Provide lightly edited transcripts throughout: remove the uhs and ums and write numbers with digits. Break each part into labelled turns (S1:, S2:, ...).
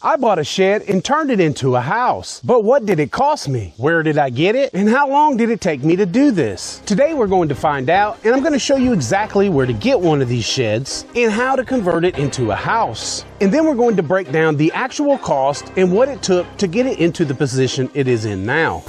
S1: I bought a shed and turned it into a house. But what did it cost me? Where did I get it? And how long did it take me to do this? Today we're going to find out, and I'm going to show you exactly where to get one of these sheds and how to convert it into a house. And then we're going to break down the actual cost and what it took to get it into the position it is in now.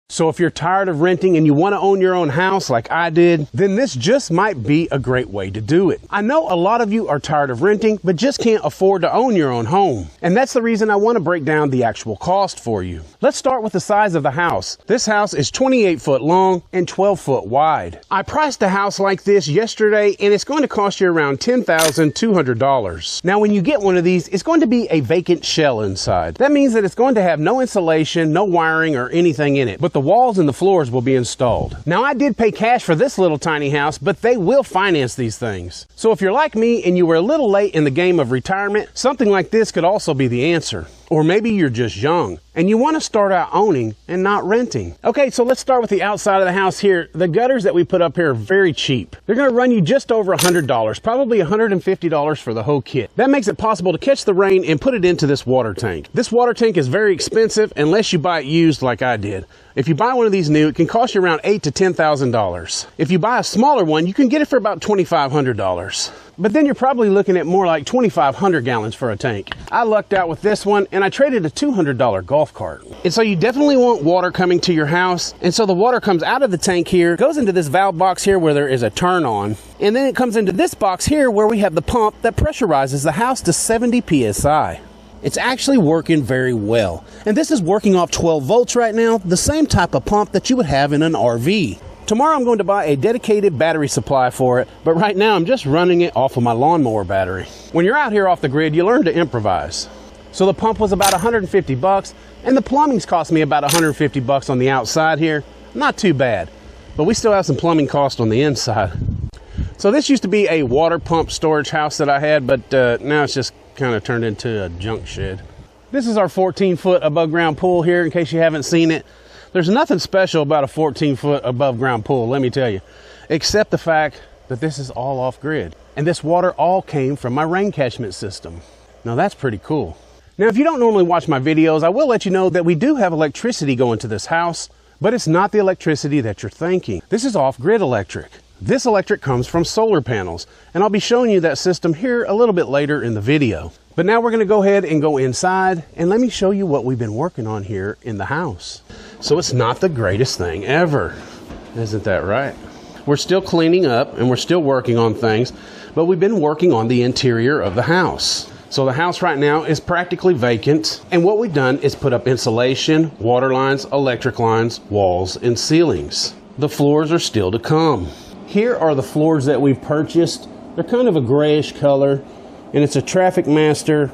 S1: So if you're tired of renting and you want to own your own house like I did, then this just might be a great way to do it. I know a lot of you are tired of renting, but just can't afford to own your own home. And that's the reason I want to break down the actual cost for you. Let's start with the size of the house. This house is 28 foot long and 12 foot wide. I priced a house like this yesterday, and it's going to cost you around $10,200. Now, when you get one of these, it's going to be a vacant shell inside. That means that it's going to have no insulation, no wiring or anything in it, but the walls and the floors will be installed. Now, I did pay cash for this little tiny house, but they will finance these things. So if you're like me and you were a little late in the game of retirement, something like this could also be the answer. Or maybe you're just young and you want to start out owning and not renting. Okay, so let's start with the outside of the house here. The gutters that we put up here are very cheap. They're going to run you just over $100, probably $150 for the whole kit. That makes it possible to catch the rain and put it into this water tank. This water tank is very expensive unless you buy it used like I did. If you buy one of these new, it can cost you around $8,000 to $10,000. If you buy a smaller one, you can get it for about $2,500. But then you're probably looking at more like 2,500 gallons for a tank. I lucked out with this one and I traded a $200 golf cart. And so you definitely want water coming to your house. And so the water comes out of the tank here, goes into this valve box here where there is a turn on. And then it comes into this box here where we have the pump that pressurizes the house to 70 PSI. It's actually working very well. And this is working off 12 volts right now, the same type of pump that you would have in an RV. Tomorrow I'm going to buy a dedicated battery supply for it, but right now I'm just running it off of my lawnmower battery. When you're out here off the grid, you learn to improvise. So the pump was about 150 bucks, and the plumbing's cost me about 150 bucks on the outside here. Not too bad, but we still have some plumbing cost on the inside. So this used to be a water pump storage house that I had, but now it's just kind of turned into a junk shed. This is our 14-foot above ground pool here, in case you haven't seen it. There's nothing special about a 14-foot above ground pool, let me tell you, except the fact that this is all off grid. And this water all came from my rain catchment system. Now that's pretty cool. Now, if you don't normally watch my videos, I will let you know that we do have electricity going to this house, but it's not the electricity that you're thinking. This is off grid electric. This electric comes from solar panels, and I'll be showing you that system here a little bit later in the video. But now we're going to go ahead and go inside, and let me show you what we've been working on here in the house. So it's not the greatest thing ever. Isn't that right? We're still cleaning up and we're still working on things, but we've been working on the interior of the house. So the house right now is practically vacant, and what we've done is put up insulation, water lines, electric lines, walls, and ceilings. The floors are still to come. Here are the floors that we've purchased. They're kind of a grayish color, and it's a Traffic Master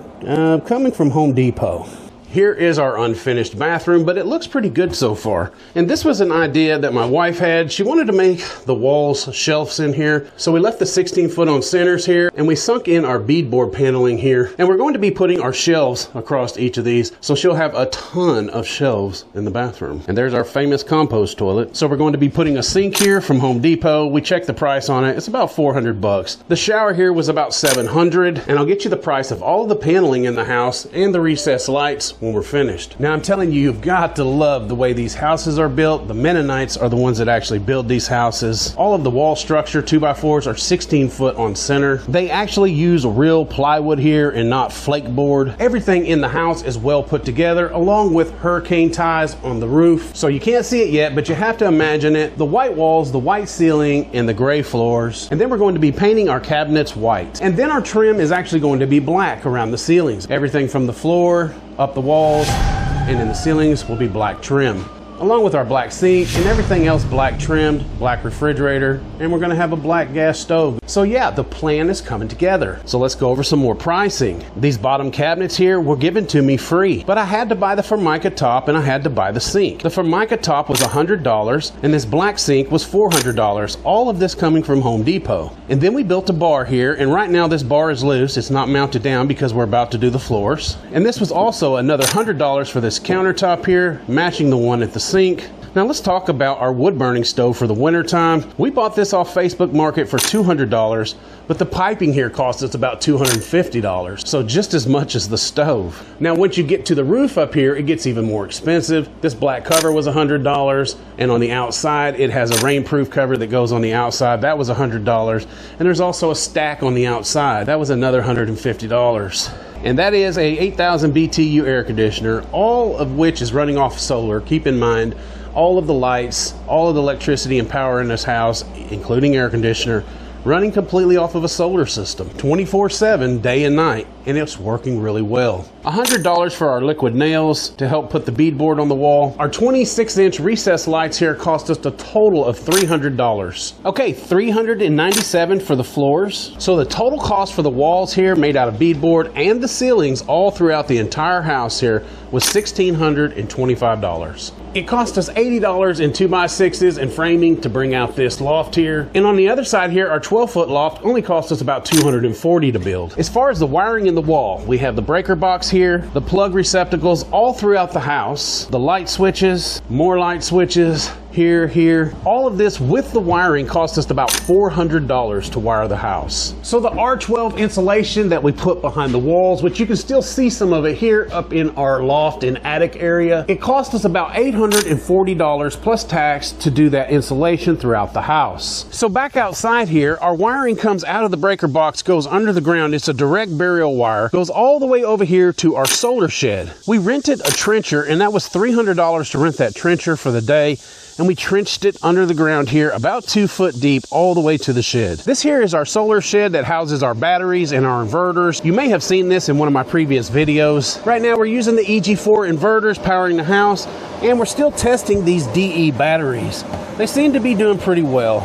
S1: coming from Home Depot. Here is our unfinished bathroom, but it looks pretty good so far. And this was an idea that my wife had. She wanted to make the walls shelves in here. So we left the 16-foot on centers here, and we sunk in our beadboard paneling here. And we're going to be putting our shelves across each of these. So she'll have a ton of shelves in the bathroom. And there's our famous compost toilet. So we're going to be putting a sink here from Home Depot. We checked the price on it. It's about 400 bucks. The shower here was about 700. And I'll get you the price of all of the paneling in the house and the recessed lights when we're finished. Now, I'm telling you, you've got to love the way these houses are built. The Mennonites are the ones that actually build these houses. All of the wall structure 2x4s are 16 foot on center. They actually use real plywood here and not flake board. Everything in the house is well put together, along with hurricane ties on the roof. So you can't see it yet, but you have to imagine it. The white walls, the white ceiling, and the gray floors. And then we're going to be painting our cabinets white. And then our trim is actually going to be black around the ceilings. Everything from the floor up the walls and in the ceilings will be black trim, along with our black sink and everything else black trimmed, black refrigerator, and we're going to have a black gas stove. So yeah, the plan is coming together. So let's go over some more pricing. These bottom cabinets here were given to me free, but I had to buy the Formica top and I had to buy the sink. The Formica top was $100 and this black sink was $400, all of this coming from Home Depot. And then we built a bar here, and right now this bar is loose. It's not mounted down because we're about to do the floors. And this was also another $100 for this countertop here, matching the one at the sink. Now let's talk about our wood burning stove for the winter time. We bought this off Facebook Market for $200, but the piping here cost us about $250, so just as much as the stove. Now once you get to the roof up here, it gets even more expensive. This black cover was $100, and on the outside it has a rainproof cover that goes on the outside. That was $100, and there's also a stack on the outside. That was another $150. And that is a 8,000 BTU air conditioner, all of which is running off solar. Keep in mind, all of the lights, all of the electricity and power in this house, including air conditioner, running completely off of a solar system, 24/7, day and night, and it's working really well. $100 for our liquid nails to help put the beadboard on the wall. Our 26-inch recessed lights here cost us a total of $300. Okay, $397 for the floors. So the total cost for the walls here, made out of beadboard, and the ceilings all throughout the entire house here was $1,625. It cost us $80 in 2x6s and framing to bring out this loft here. And on the other side here, our 12-foot loft only cost us about $240 to build. As far as the wiring in the wall, we have the breaker box here, the plug receptacles all throughout the house, the light switches, more light switches, here. All of this with the wiring cost us about $400 to wire the house. So the R12 insulation that we put behind the walls, which you can still see some of it here up in our loft and attic area, it cost us about $840 plus tax to do that insulation throughout the house. So back outside here, our wiring comes out of the breaker box, goes under the ground. It's a direct burial wire, goes all the way over here to our solar shed. We rented a trencher, and that was $300 to rent that trencher for the day. And we trenched it under the ground here about 2 foot deep all the way to the shed. This here is our solar shed that houses our batteries and our inverters. You may have seen this in one of my previous videos. Right now we're using the EG4 inverters powering the house, and we're still testing these DE batteries. They seem to be doing pretty well.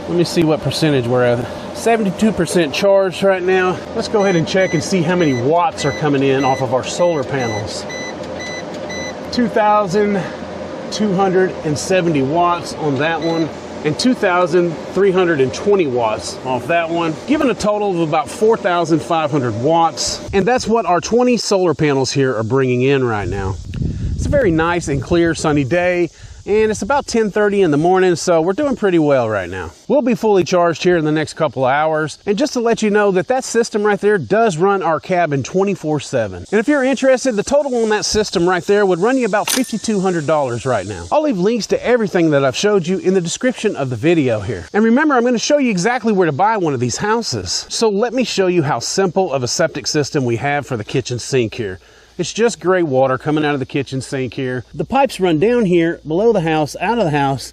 S1: Let me see what percentage we're at. 72% charged right now. Let's go ahead and check and see how many watts are coming in off of our solar panels. 2,270 watts on that one, and 2,320 watts off that one, giving a total of about 4,500 watts. And that's what our 20 solar panels here are bringing in right now. It's a very nice and clear sunny day, and it's about 10:30 in the morning, so we're doing pretty well right now. We'll be fully charged here in the next couple of hours. And just to let you know that system right there does run our cabin 24/7. And if you're interested, the total on that system right there would run you about $5,200 right now. I'll leave links to everything that I've showed you in the description of the video here. And remember, I'm going to show you exactly where to buy one of these houses. So let me show you how simple of a septic system we have for the kitchen sink here. It's just gray water coming out of the kitchen sink here. The pipes run down here, below the house, out of the house,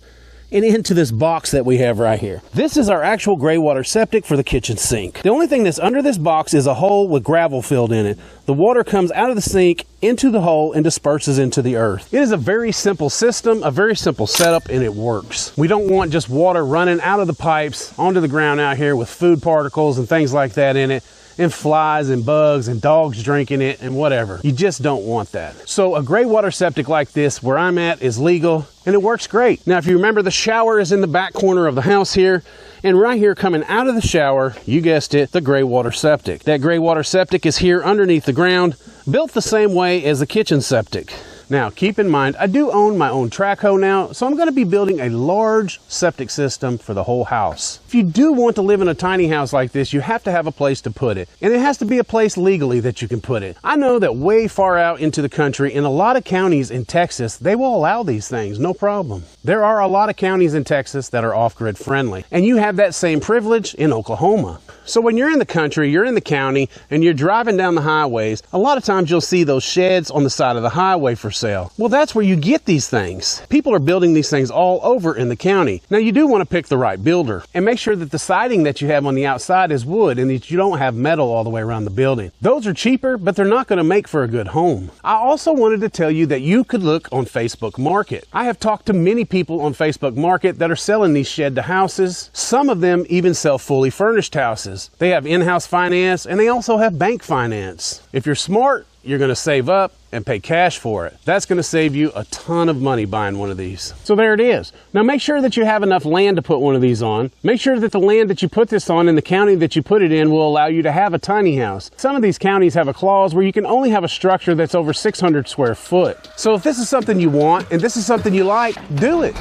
S1: and into this box that we have right here. This is our actual gray water septic for the kitchen sink. The only thing that's under this box is a hole with gravel filled in it. The water comes out of the sink into the hole and disperses into the earth. It is a very simple system, a very simple setup, and it works. We don't want just water running out of the pipes onto the ground out here with food particles and things like that in it, and flies and bugs and dogs drinking it and whatever. You just don't want that. So a gray water septic like this where I'm at is legal, and it works great. Now if you remember, the shower is in the back corner of the house here, and right here coming out of the shower, you guessed it, the gray water septic. That gray water septic is here underneath the ground, built the same way as the kitchen septic. Now, keep in mind, I do own my own track hoe now, so I'm going to be building a large septic system for the whole house. If you do want to live in a tiny house like this, you have to have a place to put it. And it has to be a place legally that you can put it. I know that way far out into the country, in a lot of counties in Texas, they will allow these things, no problem. There are a lot of counties in Texas that are off-grid friendly, and you have that same privilege in Oklahoma. So when you're in the country, you're in the county, and you're driving down the highways, a lot of times you'll see those sheds on the side of the highway for sale. Well, that's where you get these things. People are building these things all over in the county. Now, you do want to pick the right builder and make sure that the siding that you have on the outside is wood and that you don't have metal all the way around the building. Those are cheaper, but they're not going to make for a good home. I also wanted to tell you that you could look on Facebook Market. I have talked to many people on Facebook Market that are selling these shed to houses. Some of them even sell fully furnished houses. They have in-house finance, and they also have bank finance. If you're smart, you're going to save up and pay cash for it. That's going to save you a ton of money buying one of these. So there it is. Now make sure that you have enough land to put one of these on. Make sure that the land that you put this on in the county that you put it in will allow you to have a tiny house. Some of these counties have a clause where you can only have a structure that's over 600 square foot. So if this is something you want and this is something you like, do it.